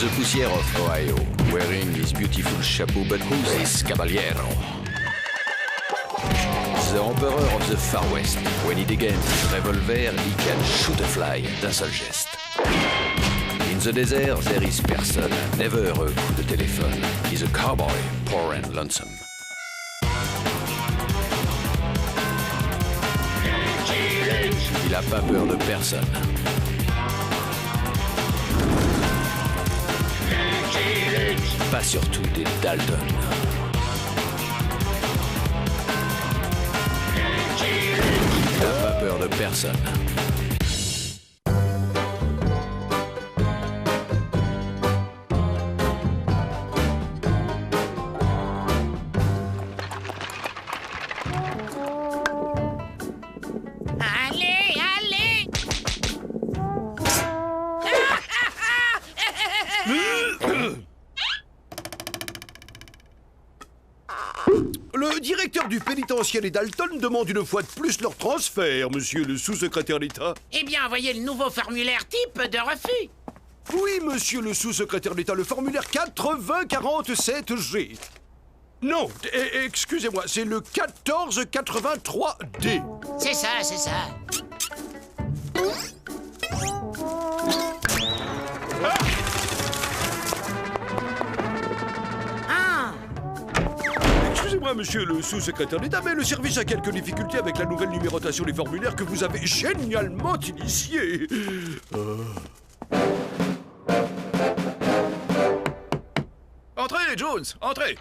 the poussière of Ohio, wearing his beautiful chapeau, but who's this caballero? The emperor of the Far West. When he degains his revolver, he can shoot a fly d'un seul geste. In the desert, there is person, never a coup de téléphone. He's a cowboy, poor and lonesome. Il a pas peur de personne. Pas surtout des Dalton. Il n'a pas peur de personne. Allez, allez! Le directeur du pénitentiaire des Dalton demande une fois de plus leur transfert, monsieur le sous-secrétaire d'État. Eh bien, envoyez le nouveau formulaire type de refus. Oui, monsieur le sous-secrétaire d'État, le formulaire 8047G. Non, excusez-moi, c'est le 1483D. C'est ça, c'est ça. Ah! Excusez-moi, monsieur le sous-secrétaire d'État, mais le service a quelques difficultés avec la nouvelle numérotation des formulaires que vous avez génialement initiée. Entrez, Jones, entrez.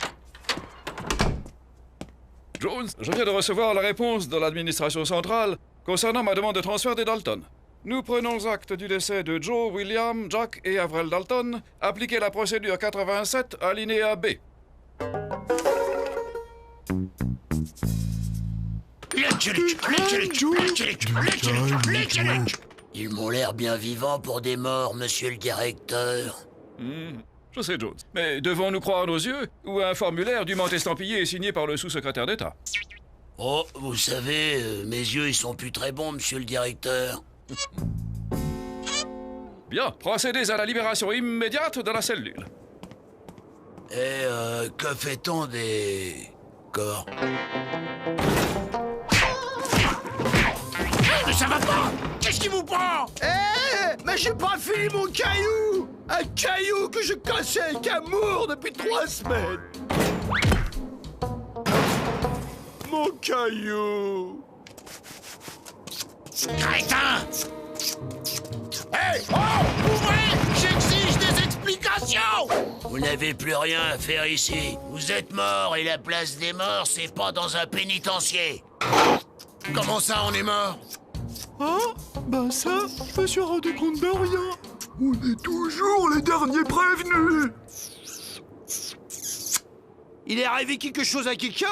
Jones, je viens de recevoir la réponse de l'administration centrale concernant ma demande de transfert des Dalton. Nous prenons acte du décès de Joe, William, Jack et Avril Dalton. Appliquez la procédure 87, alinéa B. Ils m'ont l'air bien vivants pour des morts, monsieur le directeur. Je sais, Jones. Mais devons-nous croire nos yeux ou un formulaire dûment estampillé et signé par le sous-secrétaire d'État? Oh, vous savez, mes yeux, ils sont plus très bons, monsieur le directeur. Bien, procédez à la libération immédiate de la cellule. Et que fait-on des corps? Mais ça va pas! Qu'est-ce qui vous prend? Mais j'ai pas fini mon caillou! Un caillou que je cassais avec amour depuis 3 semaines! Mon caillou! Crétin! Hey! Oh! Ouvrez! J'exige des explications! Vous n'avez plus rien à faire ici. Vous êtes mort et la place des morts, c'est pas dans un pénitencier. Comment ça, on est mort? Ah, ben ça, je me suis rendu compte de rien. On est toujours les derniers prévenus. Il est arrivé quelque chose à quelqu'un?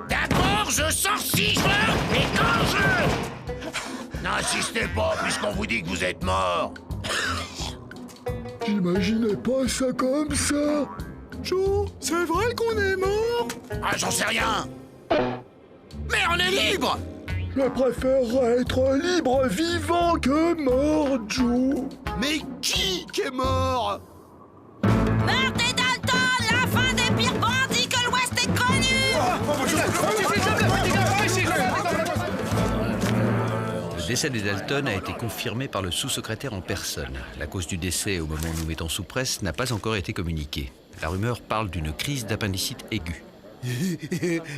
D'abord, je sors si je veux, et quand je veux! N'insistez pas, puisqu'on vous dit que vous êtes mort. J'imaginais pas ça comme ça. Joe, c'est vrai qu'on est mort? Ah, j'en sais rien! Mais on est libre! Je préférerais être libre vivant que mort, Joe. Mais qui est mort? Meurtre des Dalton, la fin des pires bandits que l'Ouest ait connus! Le décès des Dalton a été confirmé par le sous-secrétaire en personne. La cause du décès au moment où nous mettons sous presse n'a pas encore été communiquée. La rumeur parle d'une crise d'appendicite aiguë.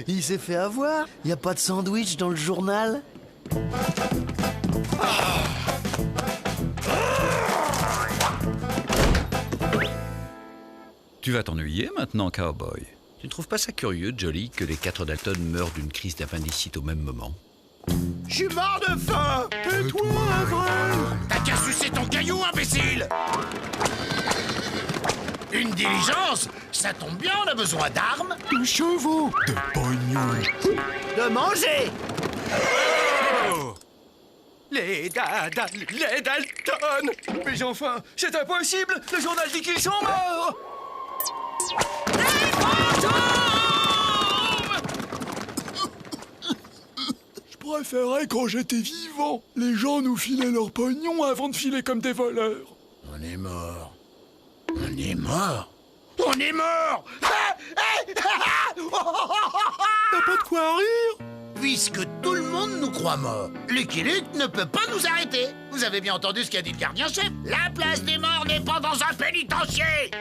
Il s'est fait avoir? Y a pas de sandwich dans le journal? Tu vas t'ennuyer maintenant, cowboy. Tu ne trouves pas ça curieux, Jolly, que les 4 Dalton meurent d'une crise d'appendicite au même moment? Je suis mort de faim! Et toi, Avril? T'as qu'à sucer ton caillou, imbécile! Une diligence? Ça tombe bien, on a besoin d'armes. De chevaux, de pognon. De manger! Les Dalton! Mais enfin, c'est impossible! Le journal dit qu'ils sont morts! Je préférais quand j'étais vivant. Les gens nous filaient leur pognon avant de filer comme des voleurs. On est mort. On est mort. On est mort. T'as pas de quoi rire? Puisque tout le monde nous croit morts, Lucky Luke ne peut pas nous arrêter. Vous avez bien entendu ce qu'a dit le gardien-chef. La place des morts n'est pas dans un pénitencier.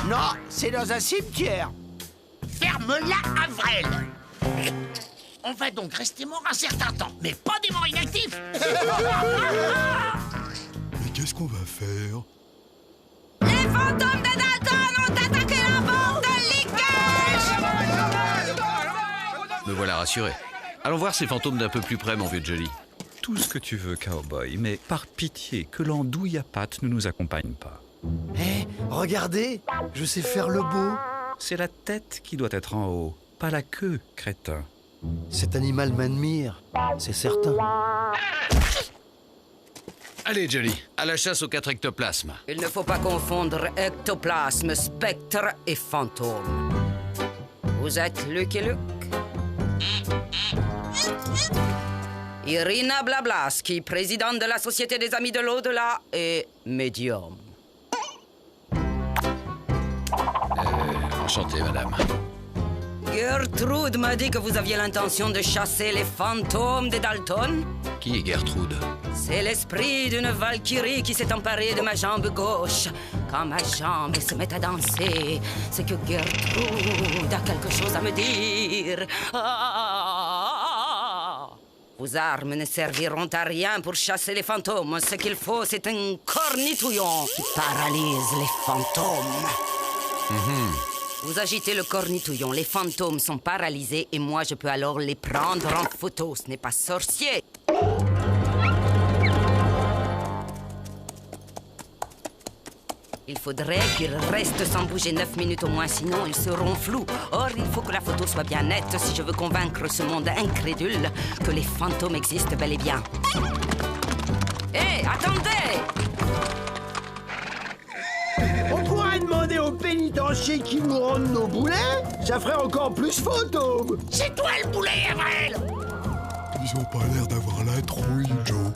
Non, c'est dans un cimetière. Ferme-la, Avrel. On va donc rester mort un certain temps, mais pas des morts inactifs. Mais qu'est-ce qu'on va faire? Les fantômes de Dalton ont attaqué la banque de Lickage! Me voilà rassuré. Allons voir ces fantômes d'un peu plus près, mon vieux Jolly. Tout ce que tu veux, cowboy, mais par pitié, que l'andouille à pattes ne nous accompagne pas. Hé, regardez, je sais faire le beau. C'est la tête qui doit être en haut, pas la queue, crétin. Cet animal m'admire, c'est certain. Allez, Jolly, à la chasse aux 4 ectoplasmes. Il ne faut pas confondre ectoplasme, spectre et fantôme. Vous êtes Lucky Luke? Irina Blablaski, présidente de la Société des Amis de l'Au-delà et médium. Enchanté, madame. Gertrude m'a dit que vous aviez l'intention de chasser les fantômes des Dalton. Qui est Gertrude? C'est l'esprit d'une valkyrie qui s'est emparée de ma jambe gauche. Quand ma jambe se met à danser, c'est que Gertrude a quelque chose à me dire. Vos armes ne serviront à rien pour chasser les fantômes. Ce qu'il faut, c'est un cornitouillon qui paralyse les fantômes. Vous agitez le cornitouillon, les fantômes sont paralysés et moi je peux alors les prendre en photo. Ce n'est pas sorcier. Il faudrait qu'ils restent sans bouger 9 minutes au moins, sinon ils seront flous. Or, il faut que la photo soit bien nette si je veux convaincre ce monde incrédule que les fantômes existent bel et bien. Hé, attendez! On pourrait demander aux pénitenciers qui nous rendent nos boulets. Ça ferait encore plus fantôme. C'est toi le boulet, Avrel. Ils ont pas l'air d'avoir la trouille, Joe.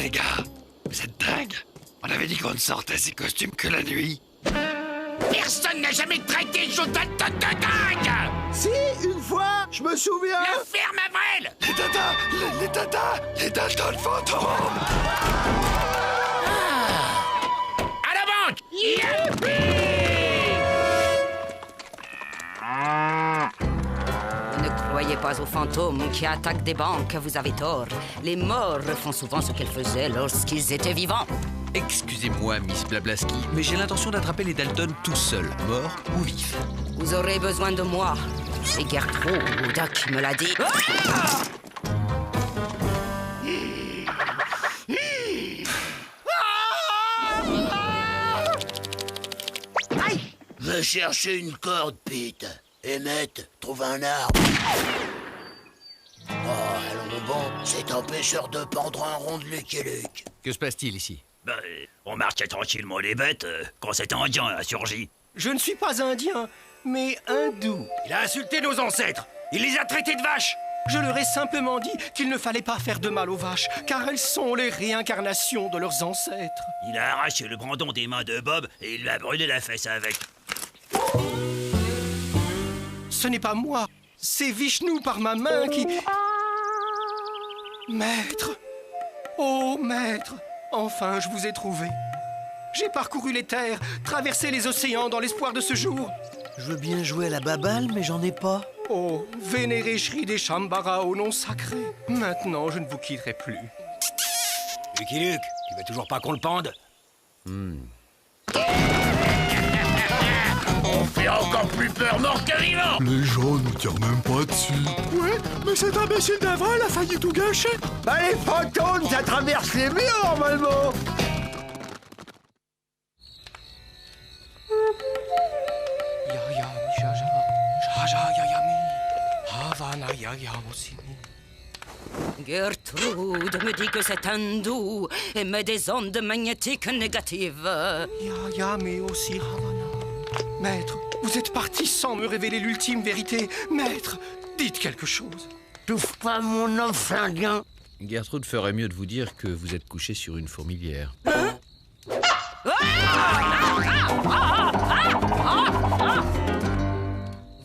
Les gars, vous êtes dingues. On avait dit qu'on ne sortait ces costumes que la nuit. Personne n'a jamais traité Joe Dalton de dingue. Si, une fois, je me souviens. La ferme, Avrel. Les Dalton fantômes. À la banque. Vous ne croyez pas aux fantômes qui attaquent des banques, vous avez tort. Les morts font souvent ce qu'elles faisaient lorsqu'ils étaient vivants. Excusez-moi, Miss Blablaski, mais j'ai l'intention d'attraper les Dalton tout seul, morts ou vifs. Vous aurez besoin de moi. C'est Gertrude qui me l'a dit. Va chercher une corde, Pete. Emmett, trouve un arbre. Oh, allons bon, c'est empêcheur de pendre un rond de Lucky Luke. Que se passe-t-il ici? On marchait tranquillement les bêtes quand cet Indien a surgi. Je ne suis pas indien, mais hindou. Il a insulté nos ancêtres. Il les a traités de vaches. Je leur ai simplement dit qu'il ne fallait pas faire de mal aux vaches, car elles sont les réincarnations de leurs ancêtres. Il a arraché le brandon des mains de Bob et il lui a brûlé la fesse avec. Ce n'est pas moi, c'est Vishnu par ma main qui... Maître! Oh, maître! Enfin, je vous ai trouvé. J'ai parcouru les terres, traversé les océans dans l'espoir de ce jour. Je veux bien jouer à la baballe, mais j'en ai pas. Oh, vénéré Shri Deshambhara au nom sacré. Maintenant, je ne vous quitterai plus. Lucky Luke, tu veux toujours pas qu'on le pende? On fait encore plus peur mort que vivant. Les gens nous tirent même pas dessus. Ouais, mais cet imbécile d'Avril a failli tout gâcher. Bah les fantômes, ça traverse les murs normalement. Gertrude me dit que c'est hindou et met des ondes magnétiques négatives. Yayami aussi Havana. Maître, vous êtes parti sans me révéler l'ultime vérité. Maître, dites quelque chose. Touche pas mon homme flinguant. Gertrude ferait mieux de vous dire que vous êtes couché sur une fourmilière.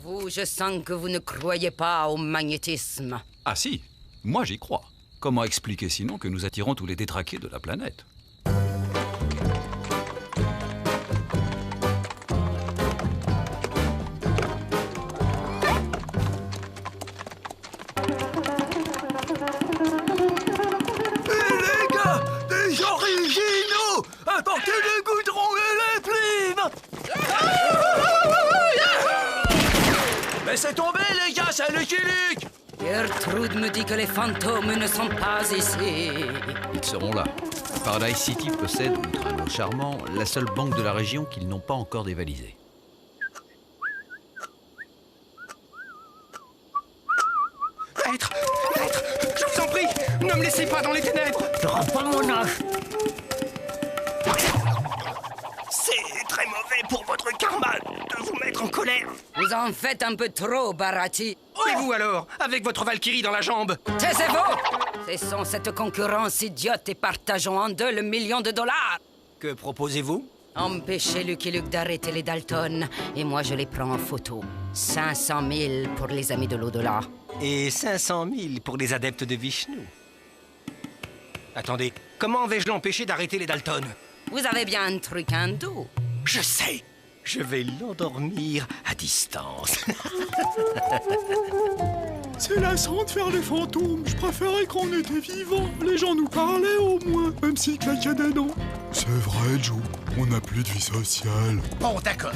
Vous, je sens que vous ne croyez pas au magnétisme. Ah si, moi j'y crois. Comment expliquer sinon que nous attirons tous les détraqués de la planète? Apportez le goudron et les plumes! Laissez tomber, les gars, c'est Lucky Luke! Gertrude me dit que les fantômes ne sont pas ici. Ils seront là. Paradise City possède, outre un eau charmant, la seule banque de la région qu'ils n'ont pas encore dévalisée. Maître, je vous en prie, ne me laissez pas dans les ténèbres. Je rends pas mon âge. C'est très mauvais pour votre karma de vous mettre en colère. Vous en faites un peu trop, Barati. Et vous alors, avec votre Valkyrie dans la jambe? Taisez-vous! Cessons cette concurrence idiote et partageons en deux le $1 million. Que proposez-vous? Empêchez Lucky Luke d'arrêter les Dalton, et moi je les prends en photo. 500 000 pour les amis de l'au-delà. Et 500 000 pour les adeptes de Vishnu. Attendez, comment vais-je l'empêcher d'arrêter les Dalton? Vous avez bien un truc hindou. Je sais. Je vais l'endormir à distance. C'est lassant de faire les fantômes. Je préférais qu'on était vivants. Les gens nous parlaient au moins, même s'ils claquaient des dents. C'est vrai, Joe. On n'a plus de vie sociale. Bon, d'accord.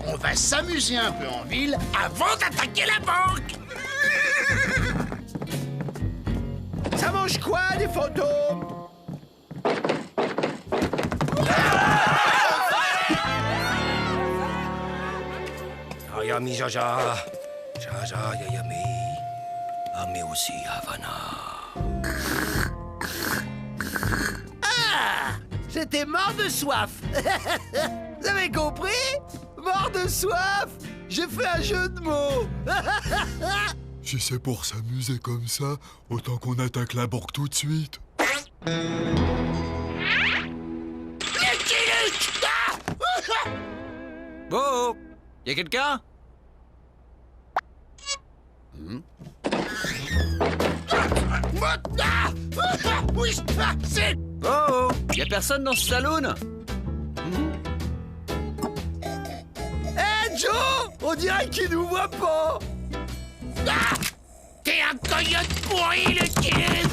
On va s'amuser un peu en ville avant d'attaquer la banque. Ça mange quoi, des fantômes? Ayami Jaja, Jaja Yayami, Ami aussi Havana. Ah! J'étais mort de soif. Vous avez compris? Mort de soif. J'ai fait un jeu de mots. Si c'est pour s'amuser comme ça, autant qu'on attaque la banque tout de suite. Oh, y a quelqu'un? Oui, c'est... Oh, y a personne dans ce saloon? Hé, Joe! On dirait qu'il nous voit pas. Ah! T'es un coyote pourri, le kid.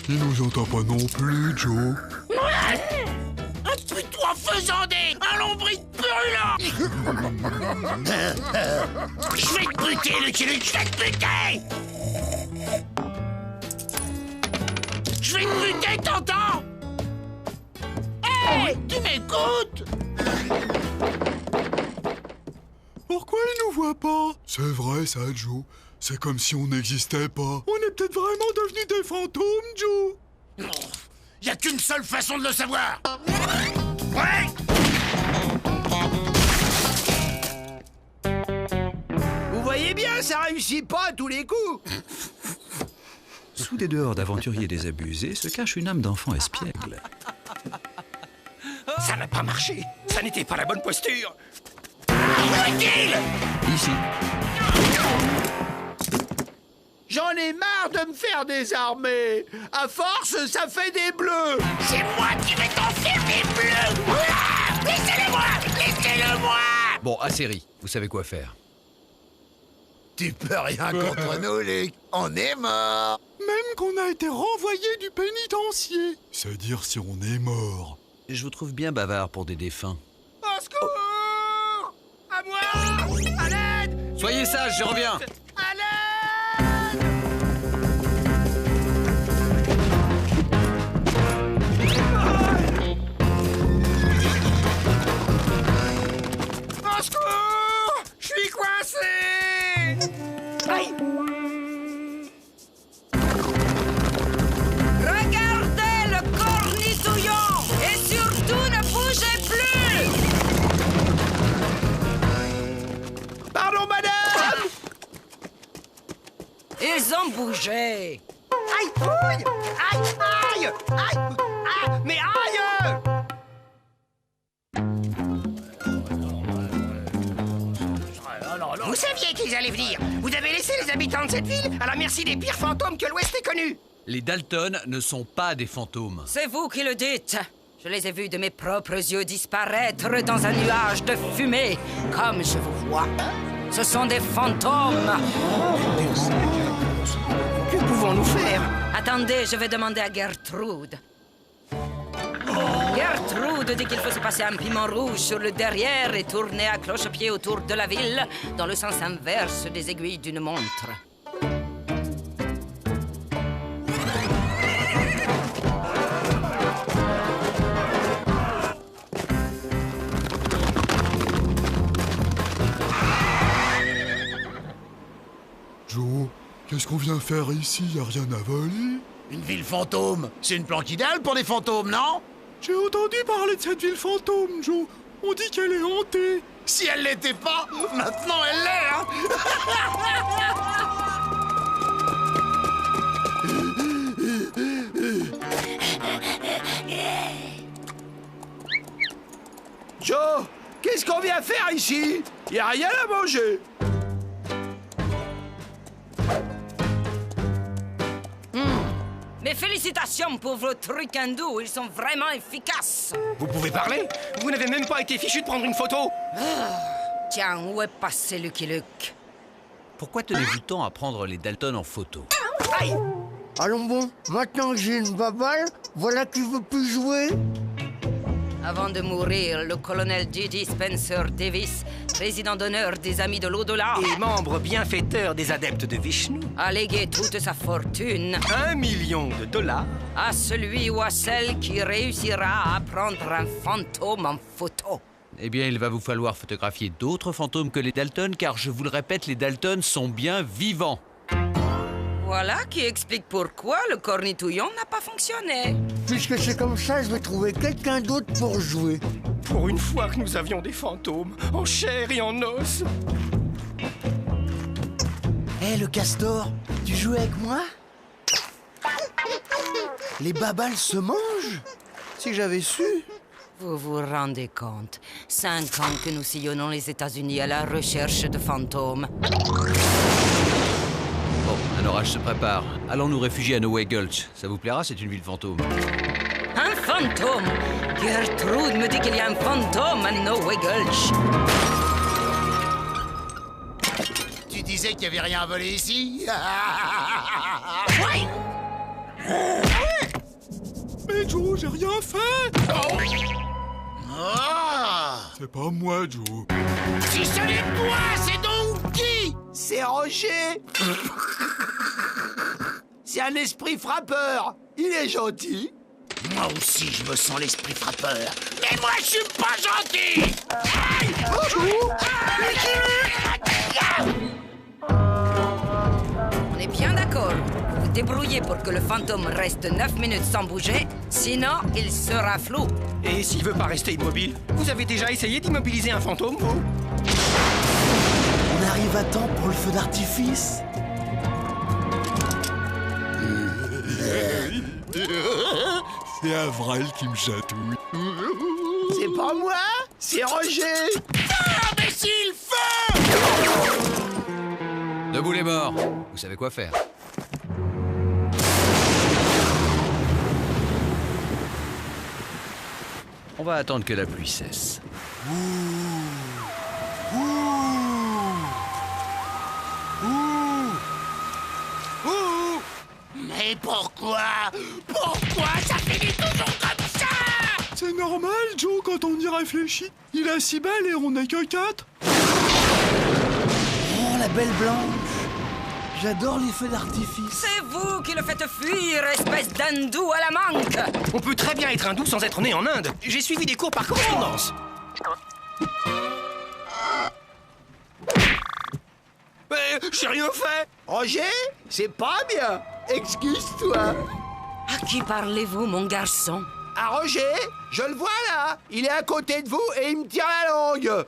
Il nous entend pas non plus, Joe. Un putois faisandé, un lombric brûlant. Je vais te buter, le kid, je vais te buter. Je vais te buter, t'entends? Hé, tu m'écoutes? Pourquoi il nous voit pas? C'est vrai, ça, Joe. C'est comme si on n'existait pas. On est peut-être vraiment devenus des fantômes, Joe. Y a qu'une seule façon de le savoir. Ouais. Vous voyez bien, ça réussit pas à tous les coups. Sous des dehors d'aventuriers désabusés se cache une âme d'enfant espiègle. Ça n'a pas marché. Ça n'était pas la bonne posture. Ici. J'en ai marre de me faire désarmer. À force, ça fait des bleus. C'est moi qui vais t'en faire des bleus. Ah, laissez-le-moi. Laissez-le-moi. Bon, assez ri. Vous savez quoi faire. Tu peux rien contre nous, Luc. On est mort. Même qu'on a été renvoyé du pénitencier. C'est dire si on est mort. Je vous trouve bien bavard pour des défunts. Au secours! À moi! À l'aide! Soyez sages, je reviens. À l'aide! Au secours! Je suis coincé! Aïe! Regardez le cornitouillon! Et surtout, ne bougez plus! Pardon, madame! Et maison bouger. Aïe, aïe, aïe, aïe, aïe, ah, mais aïe! Vous saviez qu'ils allaient venir. Vous avez laissé les habitants de cette ville à la merci des pires fantômes que l'Ouest ait connus. Les Dalton ne sont pas des fantômes. C'est vous qui le dites. Je les ai vus de mes propres yeux disparaître dans un nuage de fumée, comme je vous vois. Ce sont des fantômes. Que pouvons-nous faire? Attendez, je vais demander à Gertrude. Gertrude dit qu'il faut se passer un piment rouge sur le derrière et tourner à cloche-pied autour de la ville, dans le sens inverse des aiguilles d'une montre. Joe, qu'est-ce qu'on vient faire ici? Y a rien à voler? Une ville fantôme, c'est une planque idéale pour des fantômes, non? J'ai entendu parler de cette ville fantôme, Joe. On dit qu'elle est hantée. Si elle l'était pas, maintenant elle l'est, hein. Joe, qu'est-ce qu'on vient faire ici? Y a rien à manger. Mes félicitations pour vos trucs hindous, ils sont vraiment efficaces. Vous pouvez parler? Vous n'avez même pas été fichu de prendre une photo. Tiens, où est passé Lucky Luke? Pourquoi tenez-vous tant à prendre les Dalton en photo? Aïe! Allons bon, maintenant que j'ai une baballe, voilà qui veut plus jouer. Avant de mourir, le colonel J.G. Spencer Davis, président d'honneur des Amis de l'Au-delà Et membre bienfaiteur des adeptes de Vishnu, a légué toute sa fortune $1 million à celui ou à celle qui réussira à prendre un fantôme en photo. Eh bien, il va vous falloir photographier d'autres fantômes que les Dalton, car je vous le répète, les Dalton sont bien vivants. Voilà qui explique pourquoi le cornitouillon n'a pas fonctionné. Puisque c'est comme ça, je vais trouver quelqu'un d'autre pour jouer. Pour une fois que nous avions des fantômes, en chair et en os. Hé, le castor, tu joues avec moi? Les babales se mangent? Si j'avais su. Vous vous rendez compte, 5 ans que nous sillonnons les États-Unis à la recherche de fantômes. Bon, un orage se prépare. Allons nous réfugier à Noway Gulch. Ça vous plaira, c'est une ville fantôme. Un fantôme? Gertrude me dit qu'il y a un fantôme à Noway Gulch. Tu disais qu'il n'y avait rien à voler ici? Mais Joe, j'ai rien fait. Ah! C'est pas moi, Joe. Si ce n'est toi, c'est donc qui? C'est Roger. C'est un esprit frappeur. Il est gentil. Moi aussi, je me sens l'esprit frappeur. Mais moi, je suis pas gentil! Aïe! On est bien d'accord. Vous vous débrouillez pour que le fantôme reste 9 minutes sans bouger, sinon il sera flou. Et s'il veut pas rester immobile, vous avez déjà essayé d'immobiliser un fantôme, vous? On arrive à temps pour le feu d'artifice. C'est Avril qui me chatouille. C'est pas moi, c'est Roger. Ah, imbécile, feu! Debout les morts. Vous savez quoi faire. On va attendre que la pluie cesse. Mais pourquoi? Pourquoi ça finit toujours comme ça? C'est normal, Joe, quand on y réfléchit. Il a 6 balles et on n'est que 4. Oh, la belle blanche. J'adore les feux d'artifice. C'est vous qui le faites fuir, espèce d'hindou à la manque. On peut très bien être hindou sans être né en Inde. J'ai suivi des cours par correspondance. J'ai rien fait. Roger, c'est pas bien. Excuse-toi. À qui parlez-vous, mon garçon? À Roger, je le vois là. Il est à côté de vous et il me tire la langue.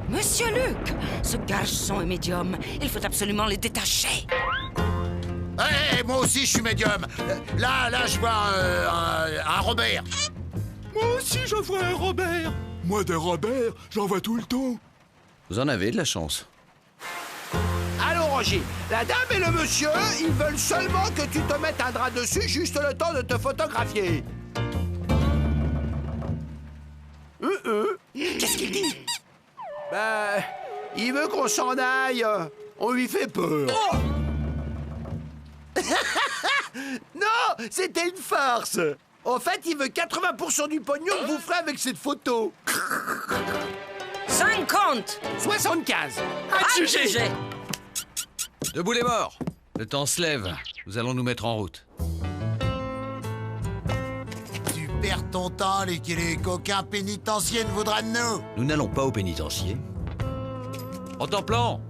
Monsieur Luc, ce Ce garçon est médium. Il faut absolument le détacher. Hé, moi aussi je suis médium. Là, je vois un Robert. Moi aussi, je vois un Robert. Moi, des Robert, j'en vois tout le temps. Vous en avez de la chance. Allô, Roger, la dame et le monsieur, ils veulent seulement que tu te mettes un drap dessus juste le temps de te photographier. Qu'est-ce qu'il dit? Ben, il veut qu'on s'en aille. On lui fait peur. Oh! Non, c'était une farce. En fait, il veut 80% du pognon que vous ferez avec cette photo. 50. 75. Adjugé. Debout les morts! Le temps se lève. Nous allons nous mettre en route. Tu perds ton temps, les coquins pénitentiaires voudraient de nous. Nous n'allons pas au pénitencier. En temps plan!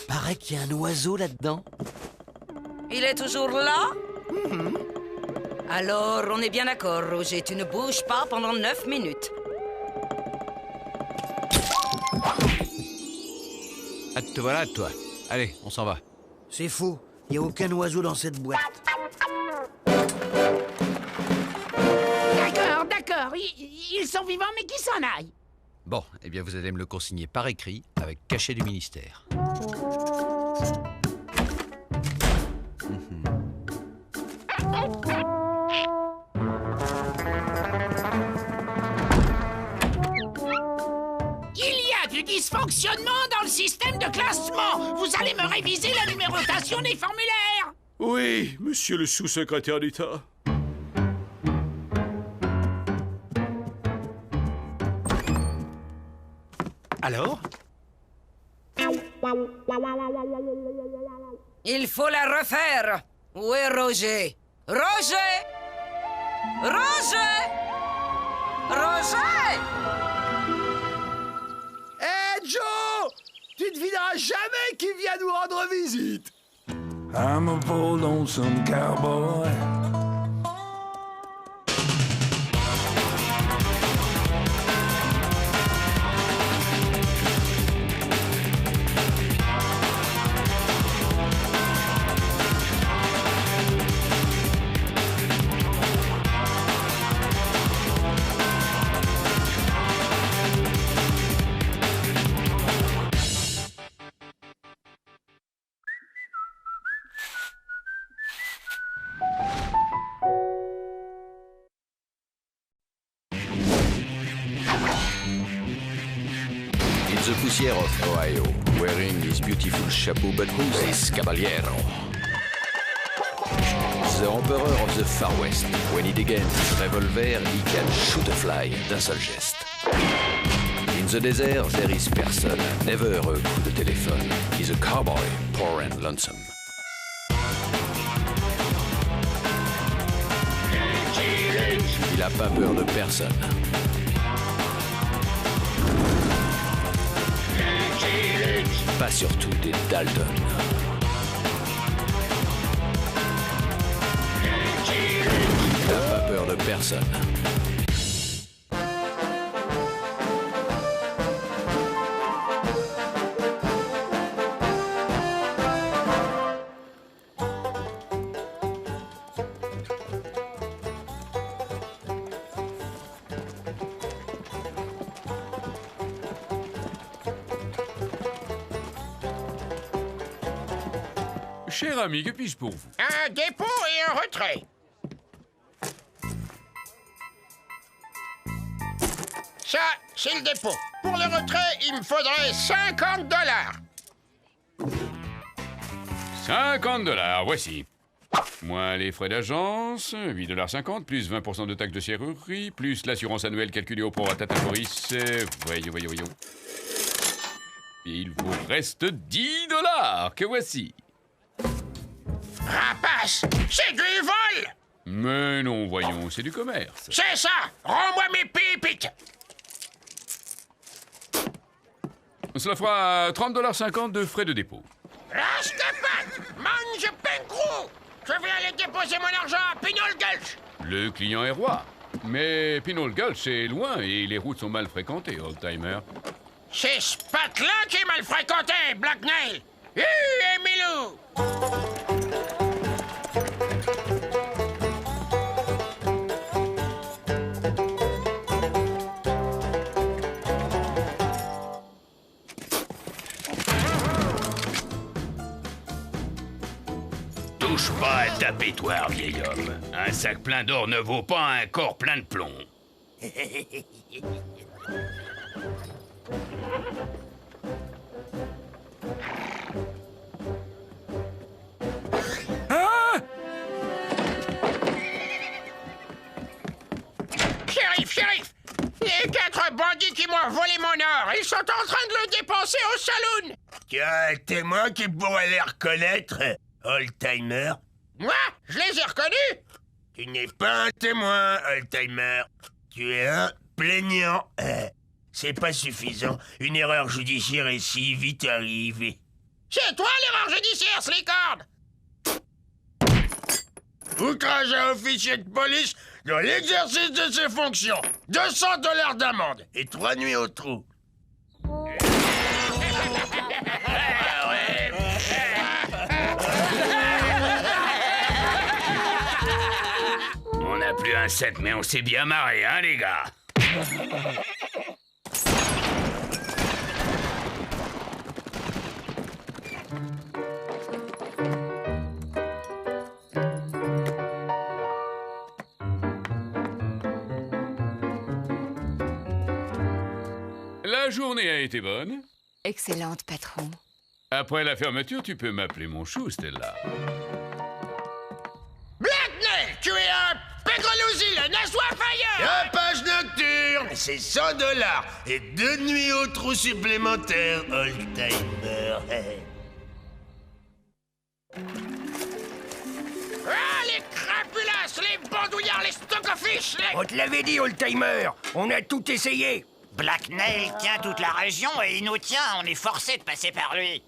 Paraît qu'il y a un oiseau là-dedans. Il est toujours là? Alors, on est bien d'accord, Roger. Tu ne bouges pas pendant 9 minutes. Ah, te voilà, toi. Allez, on s'en va. C'est faux. Il n'y a aucun oiseau dans cette boîte. D'accord. Ils sont vivants, mais qu'ils s'en aillent. Bon, eh bien, vous allez me le consigner par écrit avec cachet du ministère. Il y a du dysfonctionnement dans le système de classement. Vous allez me réviser la numérotation des formulaires. Oui, monsieur le sous-secrétaire d'État. Alors? Il faut la refaire. Où est Roger? Roger! Hé, Joe! Tu ne devineras jamais qui vient nous rendre visite. I'm a poor lonesome cowboy. The poussière of Ohio, wearing his beautiful chapeau, but who's this caballero? The Emperor of the Far West. When he degains his revolver, he can shoot a fly d'un seul geste. In the desert, there is person, never a coup de téléphone. He's a cowboy, poor and lonesome. Il a pas peur de personne. Pas surtout des Dalton. Il n'a pas peur de personne. Cher ami, que puis-je pour vous? Un dépôt et un retrait. Ça, c'est le dépôt. Pour le retrait, il me faudrait $50. $50, voici. Moins les frais d'agence, $8,50, plus 20% de taxes de serrurerie, plus l'assurance annuelle calculée au prorata temporis. Voyons. Il vous reste $10, que voici. Rapace, c'est du vol! Mais non, voyons, c'est du commerce. C'est ça! Rends-moi mes pépites! Cela fera $30,50 de frais de dépôt. Rascapat! Mange Pencrou! Je viens aller déposer mon argent à Pignol Gulch! Le client est roi. Mais Pinole Gulch, c'est loin et les routes sont mal fréquentées, Oldtimer. C'est ce patelin qui est mal fréquenté, Black Nail. Emilou! Touche pas à ta pétoire, vieil homme. Un sac plein d'or ne vaut pas un corps plein de plomb. Shérif! Les 4 bandits qui m'ont volé mon or, ils sont en train de le dépenser au saloon! Tu as un témoin qui pourrait les reconnaître, Oldtimer? Moi? Je les ai reconnus? Tu n'es pas un témoin, Oldtimer. Tu es un plaignant. C'est pas suffisant. Une erreur judiciaire est si vite arrivée. C'est toi l'erreur judiciaire, Slicorn! Outrage à officier de police dans l'exercice de ses fonctions. 200 $ d'amende et 3 nuits au trou. On n'a plus un cent, mais on s'est bien marré, hein, les gars? La journée a été bonne. Excellente, patron. Après la fermeture, tu peux m'appeler mon chou, Stella. Black Nail, tu es un pégrolousil, un assoif ailleurs! La page nocturne, c'est 100 $ et 2 nuits au trou supplémentaires, Oldtimer. Ah, les crapulas, les bandouillards, les stockofish, les... On te l'avait dit, Oldtimer. On a tout essayé. Black Nail tient toute la région et il nous tient. On est forcé de passer par lui.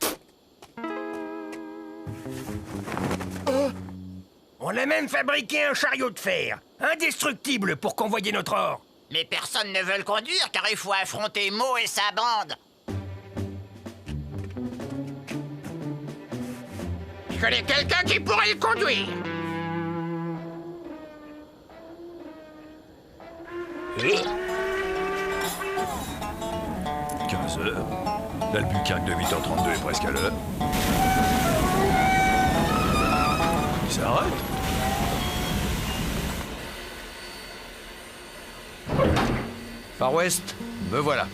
On a même fabriqué un chariot de fer, indestructible pour convoyer notre or. Mais personne ne veut le conduire car il faut affronter Mo et sa bande. Je connais quelqu'un qui pourrait le conduire. Et 15h. L'Albuquerque de 8h32 est presque à l'heure. Il s'arrête. Far West, me voilà.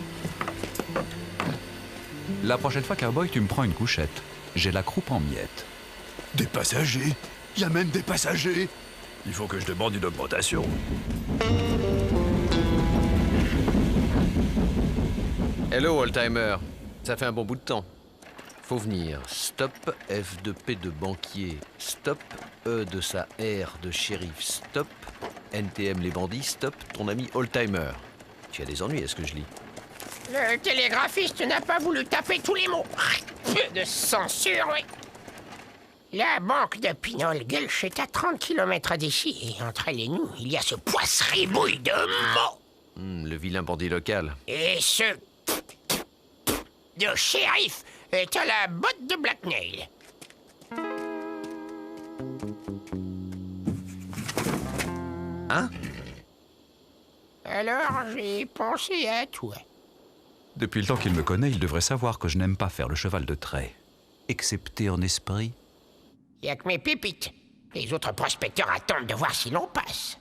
La prochaine fois, Cowboy, tu me prends une couchette. J'ai la croupe en miettes. Des passagers. Il y a même des passagers. Il faut que je demande une augmentation. Hello, Oldtimer. Ça fait un bon bout de temps. Faut venir. Stop, F de P de banquier. Stop, E de sa R de shérif. Stop, NTM les bandits. Stop, ton ami Oldtimer. Tu as des ennuis, est-ce que je lis? Le télégraphiste n'a pas voulu taper tous les mots. De censure, oui. La banque de Pinole Gulch est à 30 km d'ici, et entre elle et nous, il y a ce poisseribouille de mots. Le vilain bandit local. Et ce... de shérif est à la botte de Black Nail. Hein? Alors, j'ai pensé à toi. Depuis le temps qu'il me connaît, il devrait savoir que je n'aime pas faire le cheval de trait. Excepté en esprit. Y a que mes pépites. Les autres prospecteurs attendent de voir si l'on passe.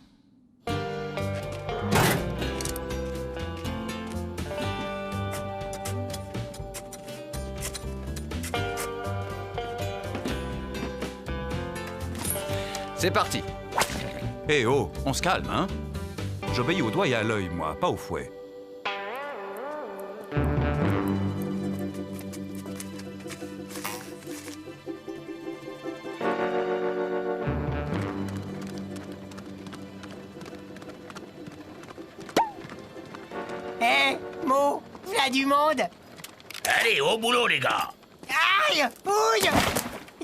C'est parti. Eh oh, on se calme, hein? J'obéis au doigt et à l'œil, moi, pas au fouet. Hé, Mo, v'là du monde. Allez, au boulot, les gars. Aïe, ouille.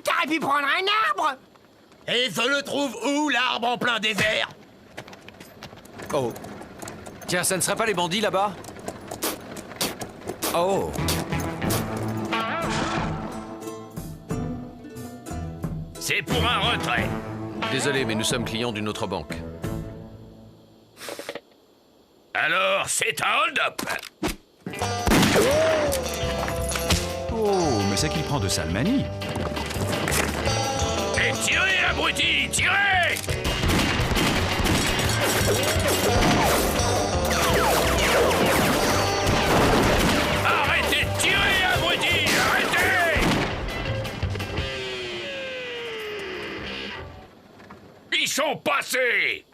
T'aurais pu prendre un arbre. Et je le trouve où, l'arbre en plein désert? Oh. Tiens, ça ne serait pas les bandits là-bas? Oh. C'est pour un retrait. Désolé, mais nous sommes clients d'une autre banque. Alors, c'est un hold-up. Oh, mais c'est qu'il prend de sales manies. Et tirez, abruti, tirez! Arrêtez de tirer, abruti, arrêtez! Ils sont passés!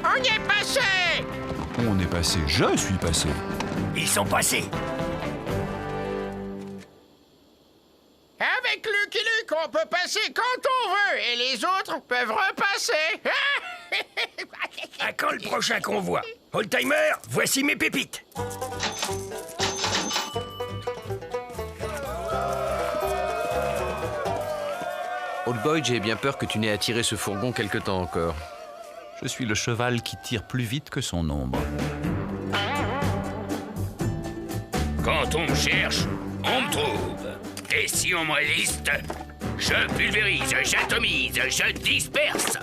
On y est passé! On est passé, je suis passé. Ils sont passés. Avec Lucky Luke, on peut passer quand on veut, et les autres peuvent repasser. À quand le prochain convoi? Oldtimer, voici mes pépites. Old Boy, j'ai bien peur que tu n'aies à tirer ce fourgon quelque temps encore. Je suis le cheval qui tire plus vite que son ombre. Quand on me cherche, on me trouve. Et si on me résiste, je pulvérise, j'atomise, je disperse.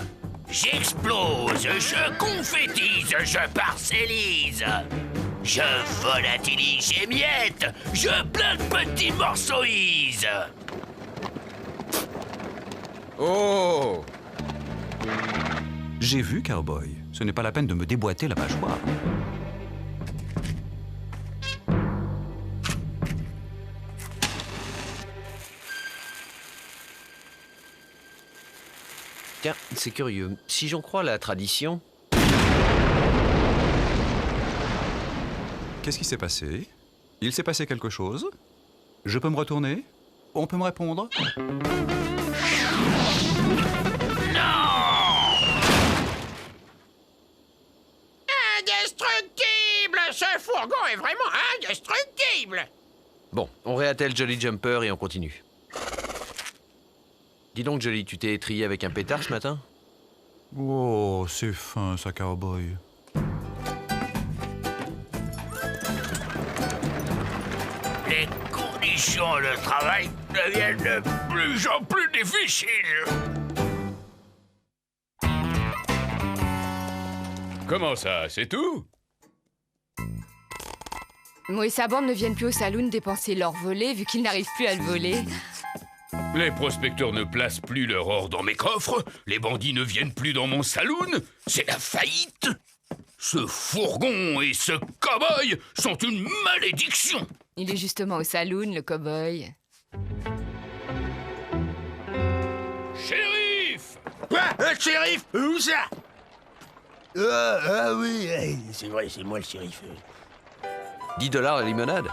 J'explose, je confétise, je parcellise. Je volatilise, j'émiette, je plein de petits morceauise. Oh! J'ai vu, Cowboy. Ce n'est pas la peine de me déboîter la mâchoire. Tiens, c'est curieux. Si j'en crois la tradition... Qu'est-ce qui s'est passé? Il s'est passé quelque chose? Je peux me retourner? On peut me répondre? Indestructible! Ce fourgon est vraiment indestructible! Bon, on réattelle Jolly Jumper et on continue. Dis donc, Jolly, tu t'es étrillé avec un pétard ce matin? Oh, c'est fin, ça, Cowboy. Les conditions de travail deviennent de plus en plus difficiles. Comment ça, c'est tout? Mo et sa bande ne viennent plus au saloon dépenser leur volet vu qu'ils n'arrivent plus à le voler. Les prospecteurs ne placent plus leur or dans mes coffres, les bandits ne viennent plus dans mon saloon, c'est la faillite. Ce fourgon et ce cow-boy sont une malédiction. Il est justement au saloon, le cow-boy. Shérif! Quoi? Un shérif? Où ça? Ah oui, c'est vrai, c'est moi le shérif. 10 $ la limonade?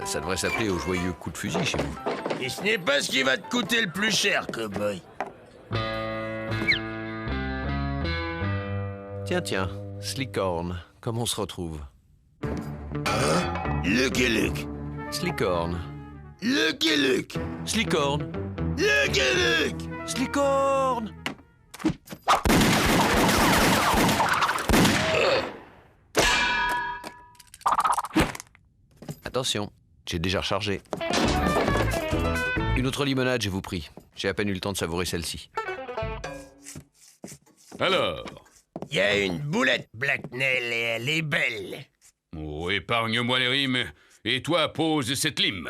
Ça devrait s'appeler au joyeux coup de fusil chez vous. Et ce n'est pas ce qui va te coûter le plus cher, cowboy. Tiens, Slickhorn, comment on se retrouve? Lucky Luke. Slickhorn. Lucky Luke. Slickhorn. Lucky Luke. Slickhorn. Attention, j'ai déjà rechargé. Une autre limonade, je vous prie. J'ai à peine eu le temps de savourer celle-ci. Alors? Il y a une boulette, Blacknell, et elle est belle. Oh, épargne-moi les rimes. Et toi, pose cette lime.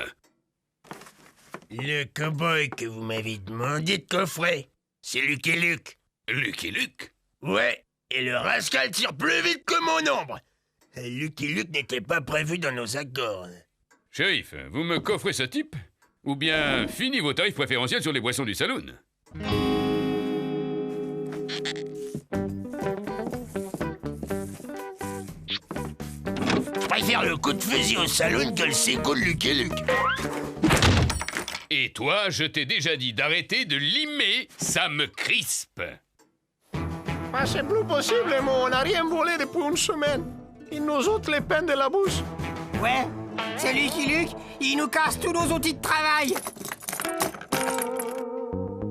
Le cow-boy que vous m'avez demandé de coffrer, c'est Lucky Luke. Lucky Luke? Ouais, et le rascal tire plus vite que mon ombre. Lucky Luke n'était pas prévu dans nos accords. Shérif, vous me coffrez ce type? Ou bien fini vos tarifs préférentiels sur les boissons du saloon? Je préfère le coup de fusil au saloon que le séco de Lucky Luke. Et toi, je t'ai déjà dit d'arrêter de limer, ça me crispe. Ah, c'est plus possible, Mo. On n'a rien volé depuis une semaine. Ils nous ôtent les peines de la bouche. Ouais, c'est Lucky Luke. Il nous casse tous nos outils de travail.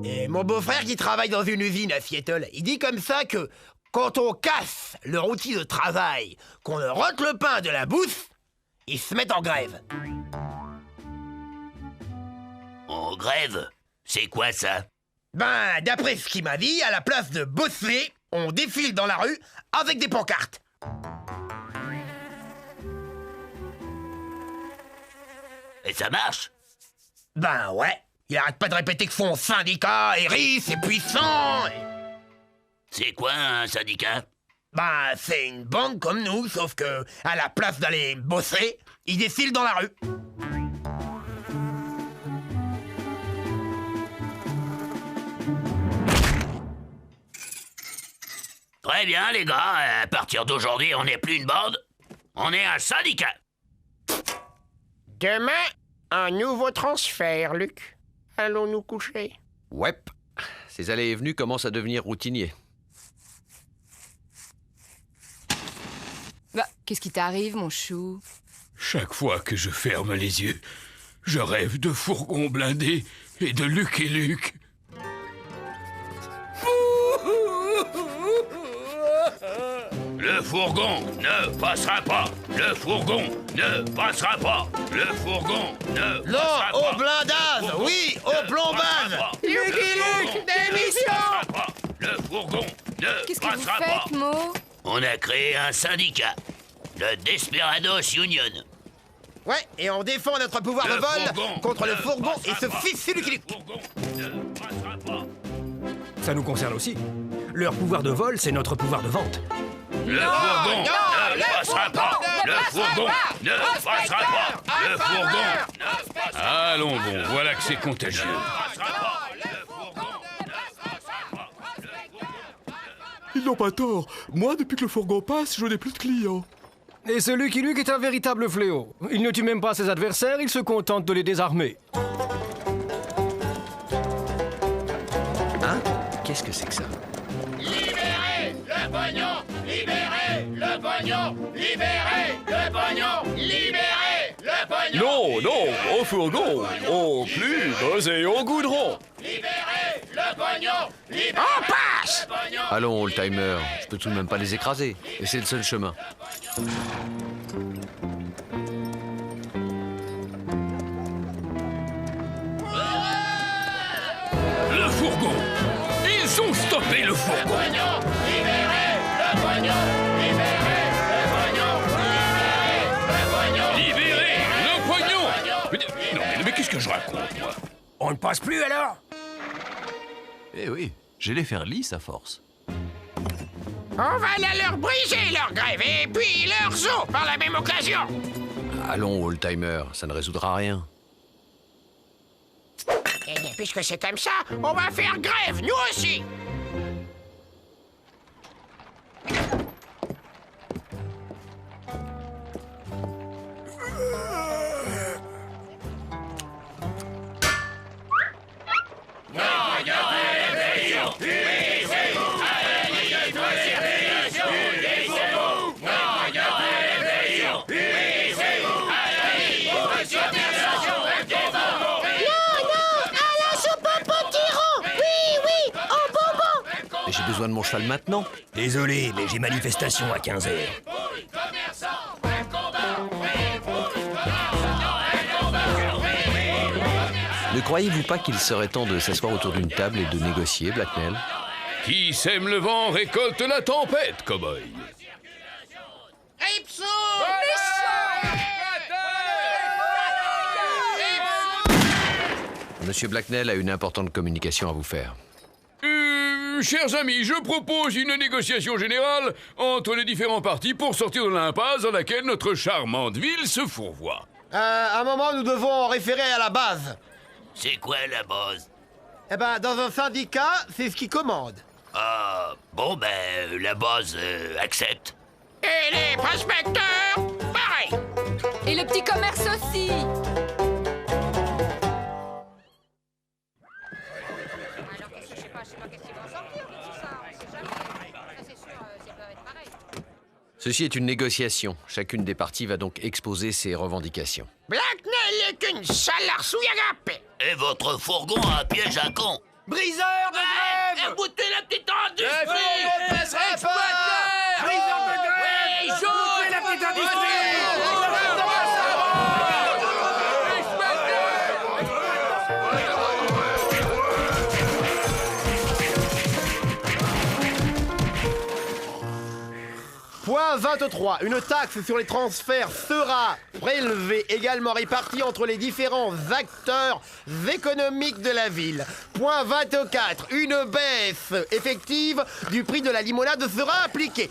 Et mon beau-frère qui travaille dans une usine à Seattle, il dit comme ça que quand on casse leur outil de travail, qu'on leur ôte le pain de la bouche, ils se mettent en grève. En grève? C'est quoi ça? Ben, d'après ce qu'il m'a dit, à la place de bosser, on défile dans la rue avec des pancartes. Et ça marche? Ben ouais, il arrête pas de répéter que son syndicat est riche et puissant. C'est quoi un syndicat? Ben, c'est une banque comme nous, sauf que, à la place d'aller bosser, ils défilent dans la rue. Très bien, les gars. À partir d'aujourd'hui, on n'est plus une bande. On est un syndicat. Demain, un nouveau transfert, Luc. Allons nous coucher. Ouais. Ces allées et venues commencent à devenir routiniers. Bah, qu'est-ce qui t'arrive, mon chou? Chaque fois que je ferme les yeux, je rêve de fourgons blindés et de Luc et Luc. Le fourgon ne passera pas. Le fourgon ne passera pas. Le fourgon ne Non, passera pas. au blindage. Oui, au plombage. Luc et Luc, démission. Le fourgon ne Qu'est-ce que vous passera pas. faites, Mo? On a créé un syndicat, le Desperados Union. Ouais, et on défend notre pouvoir de vol contre le fourgon et ce fils de Lucky Luke. Ça nous concerne aussi. Leur pouvoir de vol, c'est notre pouvoir de vente. Le fourgon ne passera pas. Le fourgon ne passera pas. Le fourgon ne passera pas. Allons bon, voilà que c'est contagieux. Ils n'ont pas tort. Moi, depuis que le fourgon passe, je n'ai plus de clients. Et ce Lucky Luke est un véritable fléau. Il ne tue même pas ses adversaires, il se contente de les désarmer. Hein? Qu'est-ce que c'est que ça? Libérez le pognon! Libérez le pognon! Libérez le pognon! Libérez le pognon! Non, non, au fourgon, au plus et au goudron. Libérez le pognon! Libérez On passe! le pognon! Allons, old-timer, je peux tout de même pas les écraser. Et c'est le seul chemin. Le fourgon! Ils ont stoppé le fourgon! Libérez le pognon! Libérez le pognon! Libérez le pognon! Non, mais qu'est-ce que je raconte, moi? On ne passe plus alors? Eh oui, j'ai les faire lisses à force. On va aller leur briser leur grève et puis leurs os par la même occasion. Allons, old-timer, ça ne résoudra rien. Et puisque c'est comme ça, on va faire grève, nous aussi. Et j'ai besoin de mon cheval maintenant. Désolé, mais j'ai manifestation à 15h. Ne croyez-vous pas qu'il serait temps de s'asseoir autour d'une table et de négocier, Blacknell? Qui sème le vent récolte la tempête, cow-boy. Monsieur Blacknell a une importante communication à vous faire. Chers amis, je propose une négociation générale entre les différents partis pour sortir de l'impasse dans laquelle notre charmante ville se fourvoie. À un moment, nous devons en référer à la base. C'est quoi la base? Eh ben, dans un syndicat, c'est ce qui commande. Ah, bon ben, la base accepte. Et les prospecteurs, pareil. Et le petit commerce aussi. Ceci est une négociation. Chacune des parties va donc exposer ses revendications. Blacknell est qu'une sale arsouille agapée. Et votre fourgon a un piège à con. Briseur de grève! Écoutez la petite industrie! Briseur de grève! Ouais, jaune! La petite industrie! Point 23. Une taxe sur les transferts sera prélevée, également répartie entre les différents acteurs économiques de la ville. Point 24. Une baisse effective du prix de la limonade sera appliquée.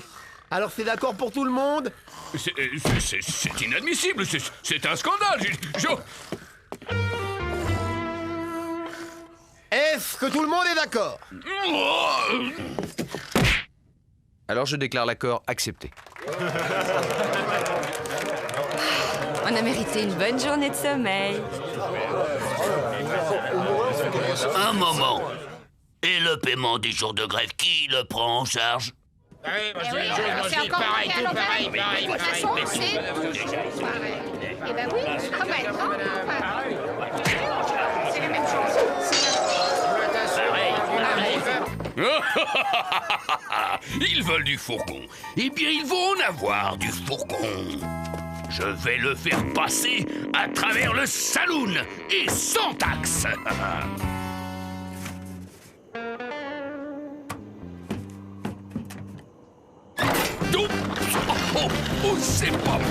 Alors c'est d'accord pour tout le monde? C'est inadmissible, c'est un scandale. Est-ce que tout le monde est d'accord? Alors je déclare l'accord accepté. On a mérité une bonne journée de sommeil. Un moment. Et le paiement des jours de grève, qui le prend en charge? C'est encore pareil, tout pareil. De toute façon, c'est toujours pareil. Eh ben oui, ah ben non, c'est la même chose. Ils veulent du fourgon. Eh bien, ils vont en avoir du fourgon. Je vais le faire passer à travers le saloon et sans taxe. Oh, c'est pas bon.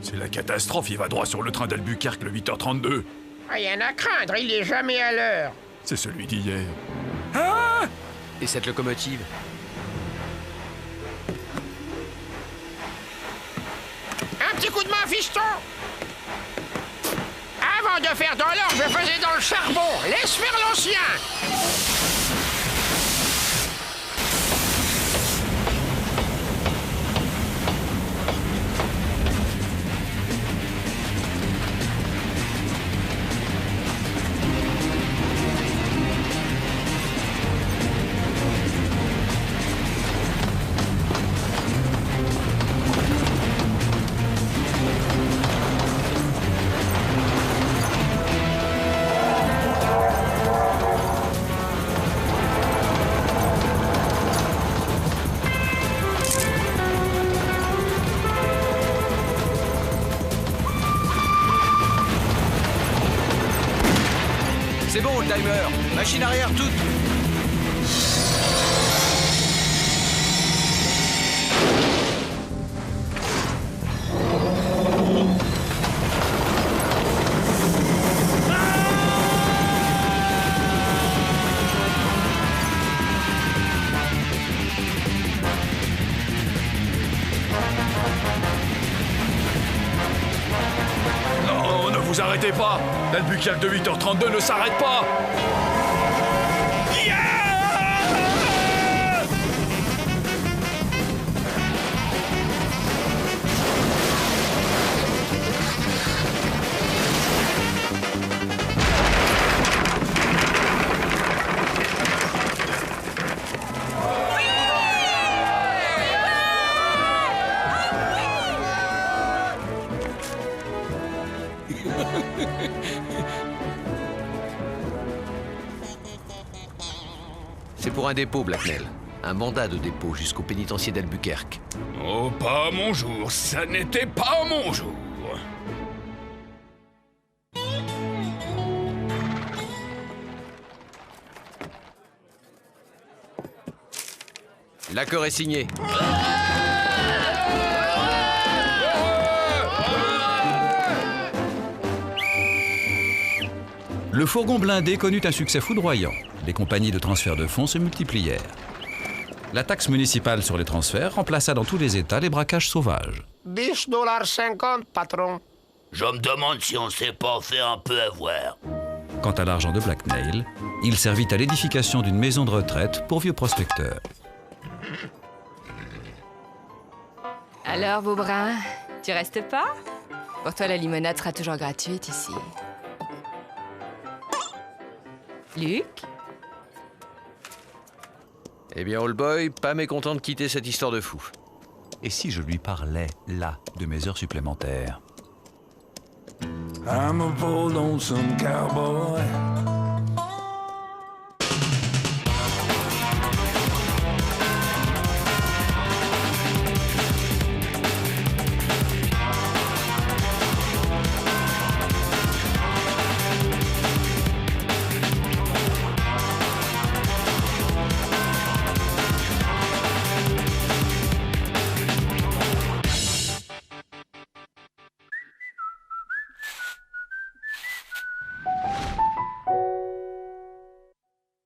C'est la catastrophe, il va droit sur le train d'Albuquerque le 8h32. Rien à craindre, il est jamais à l'heure. C'est celui d'hier. Et cette locomotive? Un petit coup de main, fiston! Avant de faire dans l'or, je faisais dans le charbon. Laisse faire l'ancien! C'est bon, Oldtimer. Machine arrière toute. Non, ne vous arrêtez pas. L'Albuquerque de 8h32 ne s'arrête pas. C'est pour un dépôt, Blacknell. Un mandat de dépôt jusqu'au pénitencier d'Albuquerque. Oh, pas mon jour, ça n'était pas mon jour. L'accord est signé. Le fourgon blindé connut un succès foudroyant. Les compagnies de transfert de fonds se multiplièrent. La taxe municipale sur les transferts remplaça dans tous les États les braquages sauvages. $10,50, patron. Je me demande si on s'est pas fait un peu avoir. Quant à l'argent de Blacknell, il servit à l'édification d'une maison de retraite pour vieux prospecteurs. Alors, Beaubrun, tu restes pas? Pour toi, la limonade sera toujours gratuite ici. Luc? Eh bien, old boy, pas mécontent de quitter cette histoire de fou. Et si je lui parlais, là, de mes heures supplémentaires? I'm a bold lonesome cowboy.